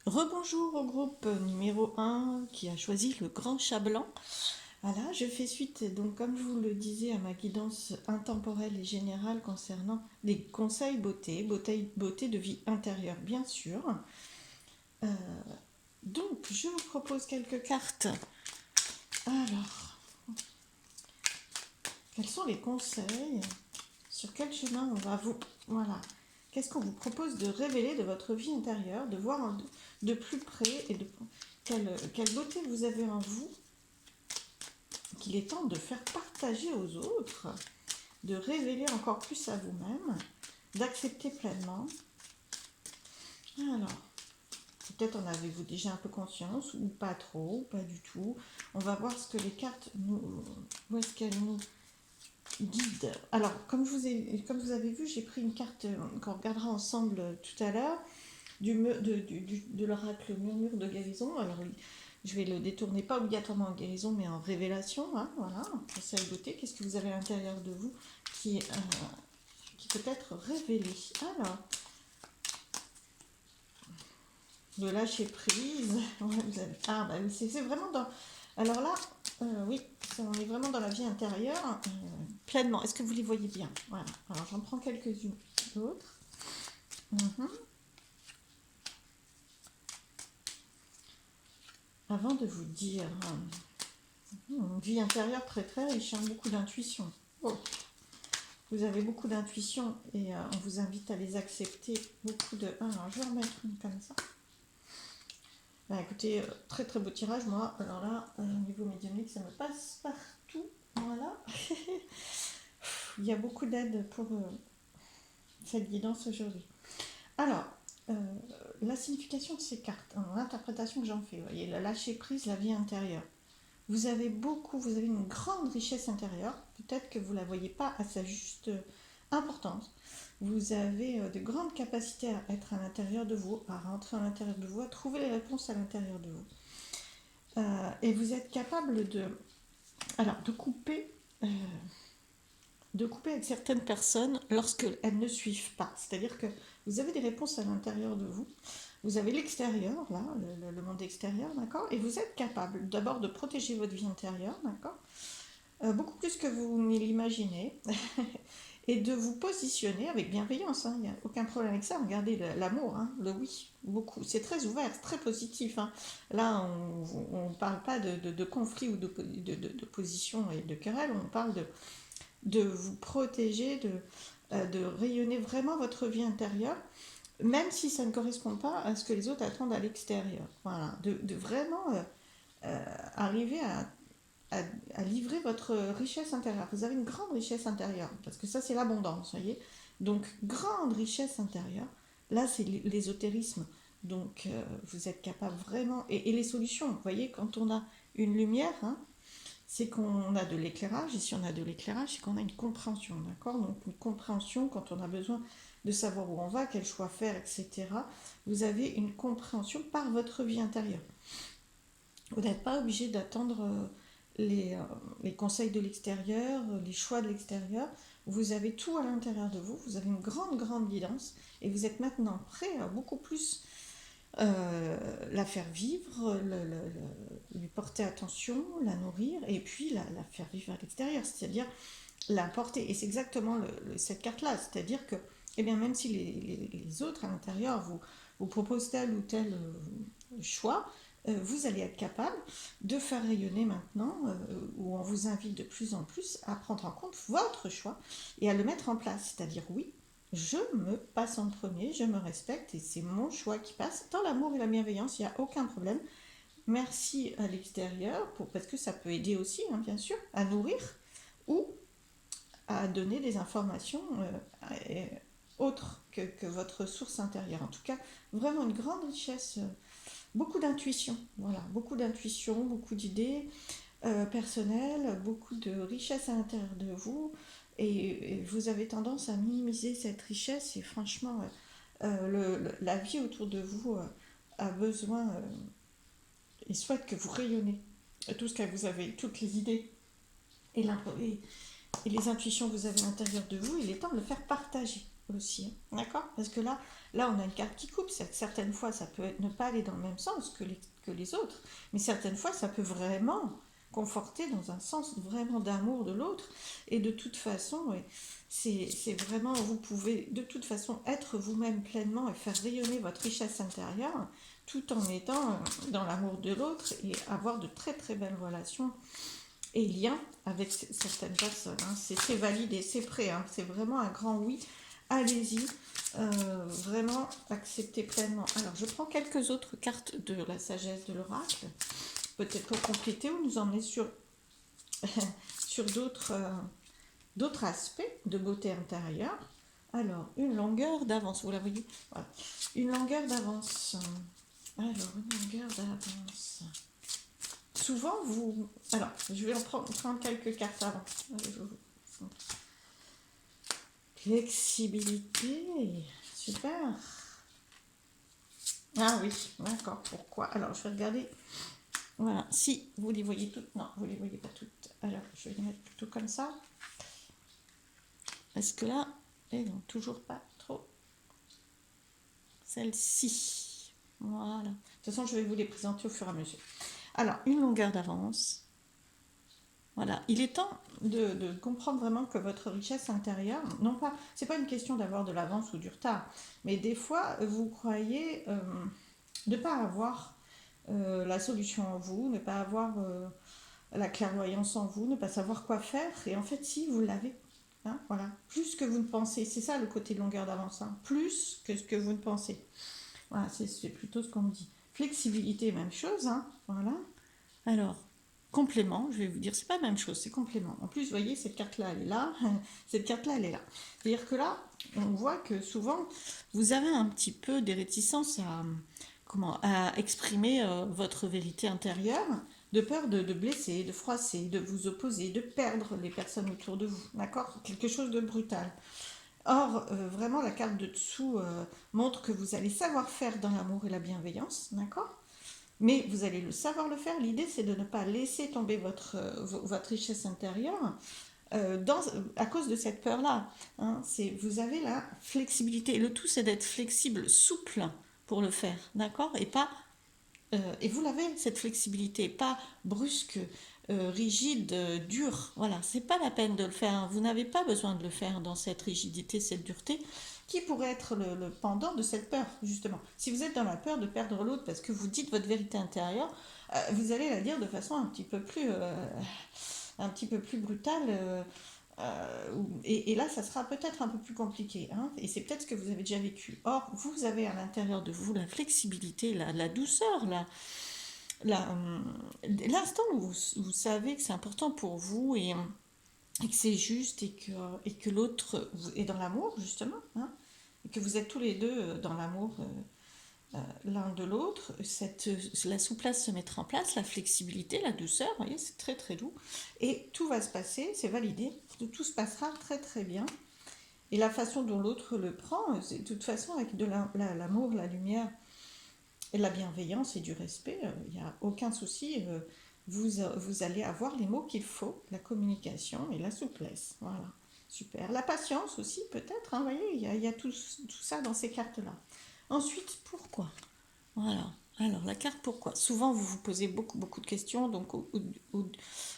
Rebonjour au groupe numéro 1 qui a choisi le grand chat blanc. Voilà, je fais suite, donc comme je vous le disais, à ma guidance intemporelle et générale concernant les conseils beauté de vie intérieure, bien sûr. Euh, donc, je vous propose quelques cartes. Alors, quels sont les conseils? Sur quel chemin on va vous... Voilà. Qu'est-ce qu'on vous propose de révéler de votre vie intérieure, de voir de plus près et de quelle beauté vous avez en vous qu'il est temps de faire partager aux autres, de révéler encore plus à vous-même, d'accepter pleinement. Alors, peut-être en avez-vous déjà un peu conscience, ou pas trop, ou pas du tout. On va voir ce que les cartes nous... Où est-ce qu'elles nous guident. Alors, comme vous avez vu, j'ai pris une carte qu'on regardera ensemble tout à l'heure, de l'oracle murmure de guérison. Alors, je vais le détourner pas obligatoirement en guérison, mais en révélation. Hein, voilà, conseil beauté. Qu'est-ce que vous avez à l'intérieur de vous qui peut être révélé? Alors, de lâcher prise. Ouais, bah, c'est vraiment dans... Alors là, oui, on est vraiment dans la vie intérieure, pleinement. Est-ce que vous les voyez bien? Voilà. Alors, j'en prends quelques-unes d'autres. Avant de vous dire, une vie intérieure très très riche, hein, beaucoup d'intuition. Oh. Vous avez beaucoup d'intuition et on vous invite à les accepter. Beaucoup de... Alors, je vais en mettre une comme ça. Bah, écoutez, très très beau tirage, moi. Alors là, au niveau médiumnique, ça me passe partout. Voilà. Il y a beaucoup d'aide pour cette guidance aujourd'hui. Alors, la signification de ces cartes, l'interprétation que j'en fais, vous voyez, la lâcher prise, la vie intérieure. Vous avez une grande richesse intérieure. Peut-être que vous ne la voyez pas à sa juste importance. Vous avez de grandes capacités à être à l'intérieur de vous, à rentrer à l'intérieur de vous, à trouver les réponses à l'intérieur de vous. Et vous êtes capable de couper, avec certaines personnes lorsqu'elles ne suivent pas. C'est-à-dire que vous avez des réponses à l'intérieur de vous. Vous avez l'extérieur, là, le monde extérieur, d'accord? Et vous êtes capable d'abord de protéger votre vie intérieure, d'accord? Beaucoup plus que vous ne l'imaginez, et de vous positionner avec bienveillance, hein, il n'y a aucun problème avec ça. Regardez l'amour, hein, le oui, beaucoup. C'est très ouvert, très positif. Hein. Là, on ne parle pas de conflit ou d'opposition et de querelle, on parle de vous protéger, de rayonner vraiment votre vie intérieure, même si ça ne correspond pas à ce que les autres attendent à l'extérieur. Voilà, de vraiment arriver à, à livrer votre richesse intérieure. Vous avez une grande richesse intérieure, parce que ça, c'est l'abondance, vous voyez. Donc, grande richesse intérieure. Là, c'est l'ésotérisme. Donc, vous êtes capable vraiment... Et les solutions, vous voyez, quand on a une lumière, hein, c'est qu'on a de l'éclairage, et si on a de l'éclairage, c'est qu'on a une compréhension, d'accord? Donc, une compréhension, quand on a besoin de savoir où on va, quel choix faire, etc., vous avez une compréhension par votre vie intérieure. Vous n'êtes pas obligé d'attendre les conseils de l'extérieur, les choix de l'extérieur. Vous avez tout à l'intérieur de vous, vous avez une grande, grande guidance et vous êtes maintenant prêt à beaucoup plus la faire vivre, lui porter attention, la nourrir et puis la faire vivre à l'extérieur, c'est-à-dire la porter. Et c'est exactement cette carte-là, c'est-à-dire que eh bien, même si les autres à l'intérieur vous proposent tel ou tel choix, vous allez être capable de faire rayonner maintenant, où on vous invite de plus en plus à prendre en compte votre choix et à le mettre en place. C'est-à-dire, oui, je me passe en premier, je me respecte et c'est mon choix qui passe. Dans l'amour et la bienveillance, il n'y a aucun problème. Merci à l'extérieur, parce que ça peut aider aussi, hein, bien sûr, à nourrir ou à donner des informations autres que votre source intérieure. En tout cas, vraiment une grande richesse. Beaucoup d'intuition, voilà, beaucoup d'intuition, beaucoup d'idées personnelles, beaucoup de richesse à l'intérieur de vous, et vous avez tendance à minimiser cette richesse, et franchement, la vie autour de vous a besoin et souhaite que vous rayonnez tout ce que vous avez, toutes les idées et, et les intuitions que vous avez à l'intérieur de vous, il est temps de le faire partager. aussi, hein, d'accord? Parce que là, on a une carte qui coupe. Certaines fois, ça peut ne pas aller dans le même sens que les autres, mais certaines fois, ça peut vraiment conforter dans un sens vraiment d'amour de l'autre. Et de toute façon, ouais, c'est vraiment, vous pouvez de toute façon être vous-même pleinement et faire rayonner votre richesse intérieure tout en étant dans l'amour de l'autre et avoir de très très belles relations et liens avec certaines personnes, hein. C'est validé, c'est prêt, hein. C'est vraiment un grand oui. Allez-y, vraiment acceptez pleinement. Alors, je prends quelques autres cartes de la sagesse de l'oracle, peut-être pour compléter ou nous emmener sur, sur d'autres aspects de beauté intérieure. Alors, une longueur d'avance, vous la voyez? Voilà. Une longueur d'avance. Alors, une longueur d'avance. Souvent, vous... Alors, je vais en prendre quelques cartes avant. Flexibilité. Super. Ah oui, d'accord. Pourquoi? Alors, je vais regarder. Voilà. Si vous les voyez toutes. Non, vous les voyez pas toutes. Alors, je vais les mettre plutôt comme ça. Est-ce que là... Et non, toujours pas trop. Celle-ci. Voilà. De toute façon, je vais vous les présenter au fur et à mesure. Alors, une longueur d'avance. Voilà, il est temps de comprendre vraiment que votre richesse intérieure, non pas, c'est pas une question d'avoir de l'avance ou du retard, mais des fois vous croyez ne pas avoir la solution en vous, ne pas avoir la clairvoyance en vous, ne pas savoir quoi faire, et en fait si vous l'avez, hein, voilà, plus que vous ne pensez, c'est ça le côté de longueur d'avance, hein, plus que ce que vous ne pensez. Voilà, c'est plutôt ce qu'on me dit. Flexibilité, même chose, hein, voilà. Alors, complément, je vais vous dire, c'est pas la même chose, c'est complément. En plus, vous voyez, cette carte-là, elle est là, cette carte-là, elle est là. C'est-à-dire que là, on voit que souvent, vous avez un petit peu des réticences à exprimer votre vérité intérieure, de peur de blesser, de froisser, de vous opposer, de perdre les personnes autour de vous, d'accord? Quelque chose de brutal. Or, vraiment, la carte de dessous montre que vous allez savoir faire dans l'amour et la bienveillance, d'accord? Mais vous allez le savoir le faire. L'idée, c'est de ne pas laisser tomber votre richesse intérieure à cause de cette peur-là, hein. Vous avez la flexibilité. Le tout, c'est d'être flexible, souple pour le faire, d'accord? Et vous l'avez, cette flexibilité, pas brusque, rigide, dure. Voilà, c'est pas la peine de le faire. Vous n'avez pas besoin de le faire dans cette rigidité, cette dureté, qui pourrait être le pendant de cette peur, justement. Si vous êtes dans la peur de perdre l'autre parce que vous dites votre vérité intérieure, vous allez la dire de façon un petit peu plus brutale. Et là, ça sera peut-être un peu plus compliqué, hein, et c'est peut-être ce que vous avez déjà vécu. Or, vous avez à l'intérieur de vous la flexibilité, la douceur, l'instant où vous savez que c'est important pour vous et que c'est juste et que l'autre est dans l'amour, justement, hein, et que vous êtes tous les deux dans l'amour l'un de l'autre, la souplesse se mettra en place, la flexibilité, la douceur, vous voyez, c'est très très doux. Et tout va se passer, c'est validé, tout se passera très très bien. Et la façon dont l'autre le prend, c'est de toute façon avec de l'amour, la lumière et la bienveillance et du respect, il n'y a aucun souci. Vous allez avoir les mots qu'il faut, la communication et la souplesse. Voilà, super. La patience aussi, peut-être, hein, vous voyez, il y a tout ça dans ces cartes-là. Ensuite, pourquoi? Voilà. Alors, la carte pourquoi? Souvent, vous vous posez beaucoup, beaucoup de questions, donc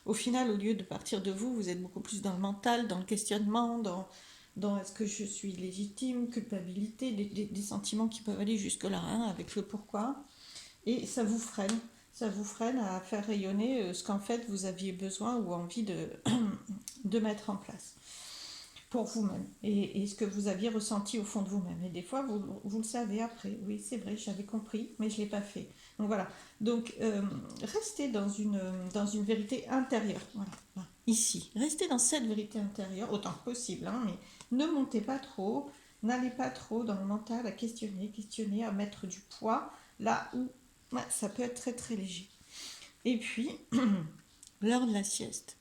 au final, au lieu de partir de vous, vous êtes beaucoup plus dans le mental, dans le questionnement, dans est-ce que je suis légitime, culpabilité, des sentiments qui peuvent aller jusque-là, hein, avec le pourquoi. Et ça vous freine à faire rayonner ce qu'en fait vous aviez besoin ou envie de mettre en place pour vous-même et ce que vous aviez ressenti au fond de vous-même. Et des fois, vous le savez après. Oui, c'est vrai, j'avais compris, mais je ne l'ai pas fait. Donc voilà. Donc, restez dans une vérité intérieure. Voilà. Voilà. Ici. Restez dans cette vérité intérieure autant que possible, hein, mais ne montez pas trop. N'allez pas trop dans le mental à questionner, à mettre du poids là où ça peut être très très léger. Et puis, l'heure de la sieste.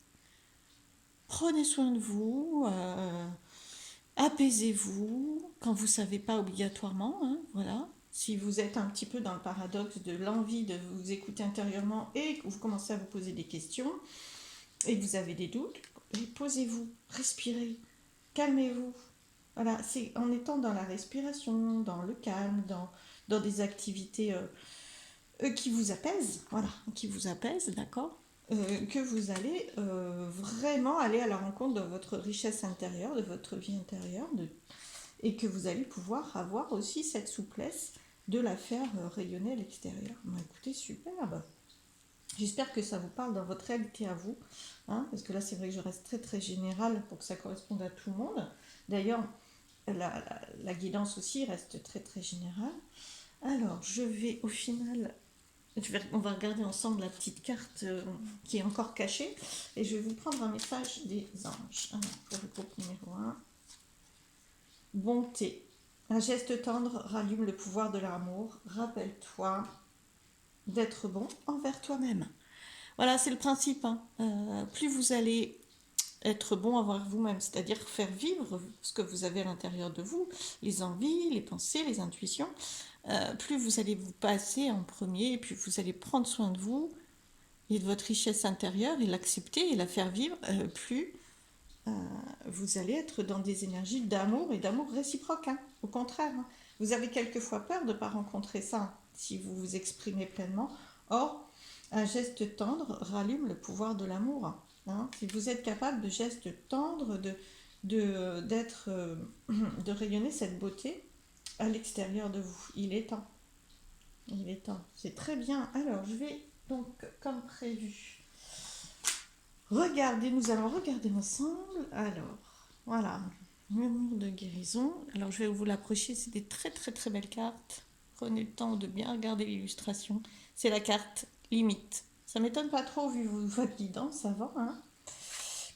Prenez soin de vous, apaisez-vous quand vous ne savez pas obligatoirement, hein, voilà. Si vous êtes un petit peu dans le paradoxe de l'envie de vous écouter intérieurement et que vous commencez à vous poser des questions et que vous avez des doutes, posez-vous, respirez, calmez-vous, Voilà, c'est en étant dans la respiration, dans le calme, dans des activités qui vous apaisent, voilà, qui vous apaisent, d'accord, que vous allez vraiment aller à la rencontre de votre richesse intérieure, de votre vie intérieure, et que vous allez pouvoir avoir aussi cette souplesse de la faire rayonner à l'extérieur. Bon, écoutez, superbe. J'espère que ça vous parle dans votre réalité à vous, hein, parce que là c'est vrai que je reste très très générale pour que ça corresponde à tout le monde. D'ailleurs, la guidance aussi reste très très générale. Alors, je vais au final, on va regarder ensemble la petite carte qui est encore cachée, et je vais vous prendre un message des anges. Alors, pour le groupe numéro 1, bonté. Un geste tendre rallume le pouvoir de l'amour. Rappelle-toi d'être bon envers toi-même. Voilà, c'est le principe, hein. Plus vous allez être bon envers vous-même, c'est-à-dire faire vivre ce que vous avez à l'intérieur de vous, les envies, les pensées, les intuitions, plus vous allez vous passer en premier, et puis vous allez prendre soin de vous et de votre richesse intérieure et l'accepter et la faire vivre, plus euh, vous allez être dans des énergies d'amour et d'amour réciproque, hein. Au contraire, hein. Vous avez quelquefois peur de ne pas rencontrer ça si vous vous exprimez pleinement. Or, un geste tendre rallume le pouvoir de l'amour, hein. Si vous êtes capable de gestes tendres, d'être, de rayonner cette beauté à l'extérieur de vous, il est temps. Il est temps. C'est très bien. Alors, je vais donc, comme prévu, regarder. Nous allons regarder ensemble. Alors, voilà. Murmure de guérison. Alors, je vais vous l'approcher. C'est des très, très, très belles cartes. Prenez le temps de bien regarder l'illustration. C'est la carte limite. Ça m'étonne pas trop vu votre guidance avant, hein,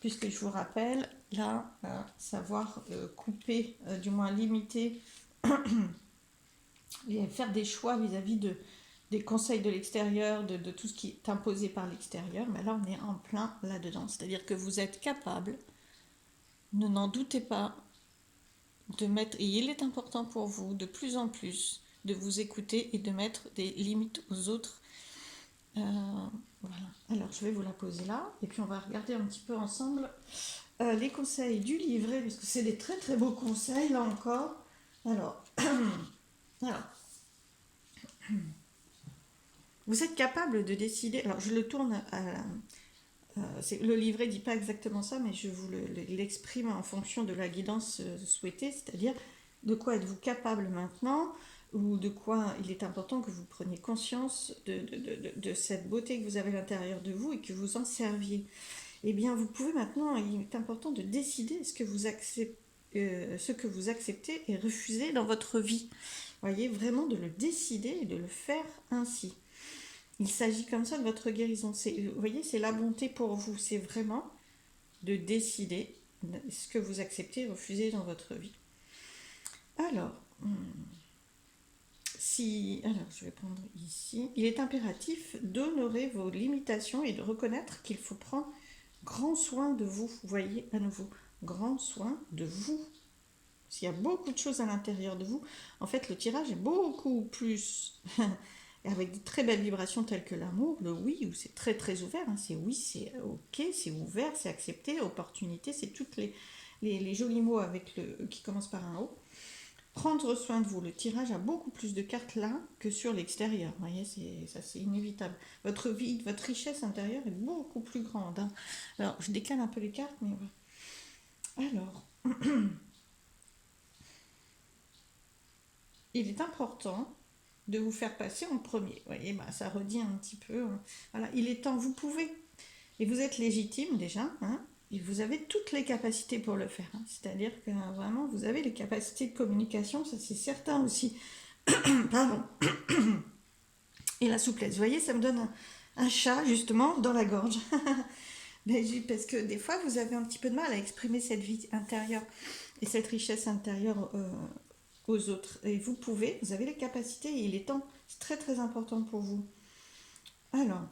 puisque je vous rappelle, là, savoir couper, du moins limiter, et faire des choix vis-à-vis des conseils de l'extérieur, de tout ce qui est imposé par l'extérieur, mais là on est en plein là-dedans. C'est-à-dire que vous êtes capable, ne n'en doutez pas, de mettre, et il est important pour vous de plus en plus de vous écouter et de mettre des limites aux autres. Euh, voilà. Alors je vais vous la poser là, et puis on va regarder un petit peu ensemble les conseils du livret, puisque c'est des très très beaux conseils là encore. Alors, alors vous êtes capable de décider. Alors je le tourne à le livret ne dit pas exactement ça, mais je vous l'exprime en fonction de la guidance souhaitée, c'est-à-dire de quoi êtes-vous capable maintenant, ou de quoi il est important que vous preniez conscience de cette beauté que vous avez à l'intérieur de vous et que vous en serviez. Eh bien, vous pouvez maintenant, il est important de décider ce que vous acceptez et refusez dans votre vie. Voyez, vraiment de le décider et de le faire ainsi. Il s'agit comme ça de votre guérison. Vous voyez, c'est la bonté pour vous. C'est vraiment de décider ce que vous acceptez et refusez dans votre vie. Alors, alors, je vais prendre ici. Il est impératif d'honorer vos limitations et de reconnaître qu'il faut prendre grand soin de vous. Vous voyez, à nouveau, grand soin de vous. S'il y a beaucoup de choses à l'intérieur de vous, en fait, le tirage est beaucoup plus avec de très belles vibrations telles que l'amour, le oui, où c'est très très ouvert, hein, c'est oui, c'est ok, c'est ouvert, c'est accepté, opportunité, c'est toutes les jolis mots avec qui commencent par un O. Prendre soin de vous, le tirage a beaucoup plus de cartes là que sur l'extérieur, vous voyez, ça c'est inévitable. Votre vie, votre richesse intérieure est beaucoup plus grande, hein. Alors, je décale un peu les cartes, mais voilà. Alors, il est important de vous faire passer en premier. Vous voyez, bah, ça redit un petit peu. Voilà, il est temps, vous pouvez. Et vous êtes légitime déjà, hein, et vous avez toutes les capacités pour le faire, hein. C'est-à-dire que vraiment, vous avez les capacités de communication, ça c'est certain aussi. Pardon. Et la souplesse. Vous voyez, ça me donne un chat, justement, dans la gorge. Parce que des fois, vous avez un petit peu de mal à exprimer cette vie intérieure et cette richesse intérieure aux autres. Et vous pouvez, vous avez les capacités et il est temps. C'est très très important pour vous. Alors,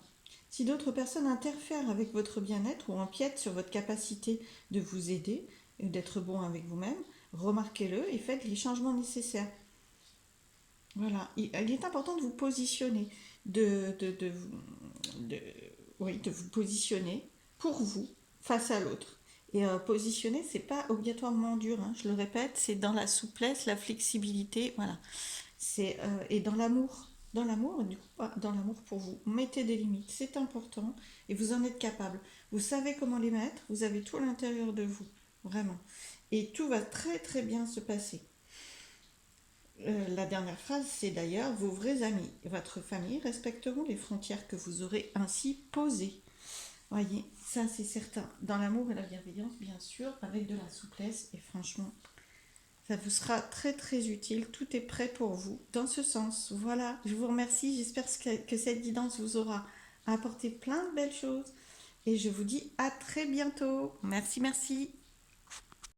si d'autres personnes interfèrent avec votre bien-être ou empiètent sur votre capacité de vous aider, d'être bon avec vous-même, remarquez-le et faites les changements nécessaires. Voilà, il est important de vous positionner, oui, de vous positionner pour vous face à l'autre Et positionner, c'est pas obligatoirement dur, hein, je le répète, c'est dans la souplesse, la flexibilité, voilà. Et dans l'amour, du coup, dans l'amour pour vous, mettez des limites, c'est important et vous en êtes capable. Vous savez comment les mettre, vous avez tout à l'intérieur de vous, vraiment. Et tout va très très bien se passer. La dernière phrase, c'est d'ailleurs vos vrais amis et votre famille respecteront les frontières que vous aurez ainsi posées. Voyez, ça c'est certain. Dans l'amour et la bienveillance, bien sûr, avec de la souplesse et franchement, ça vous sera très très utile. Tout est prêt pour vous dans ce sens. Voilà, je vous remercie. J'espère que cette guidance vous aura apporté plein de belles choses. Et je vous dis à très bientôt. Merci, merci.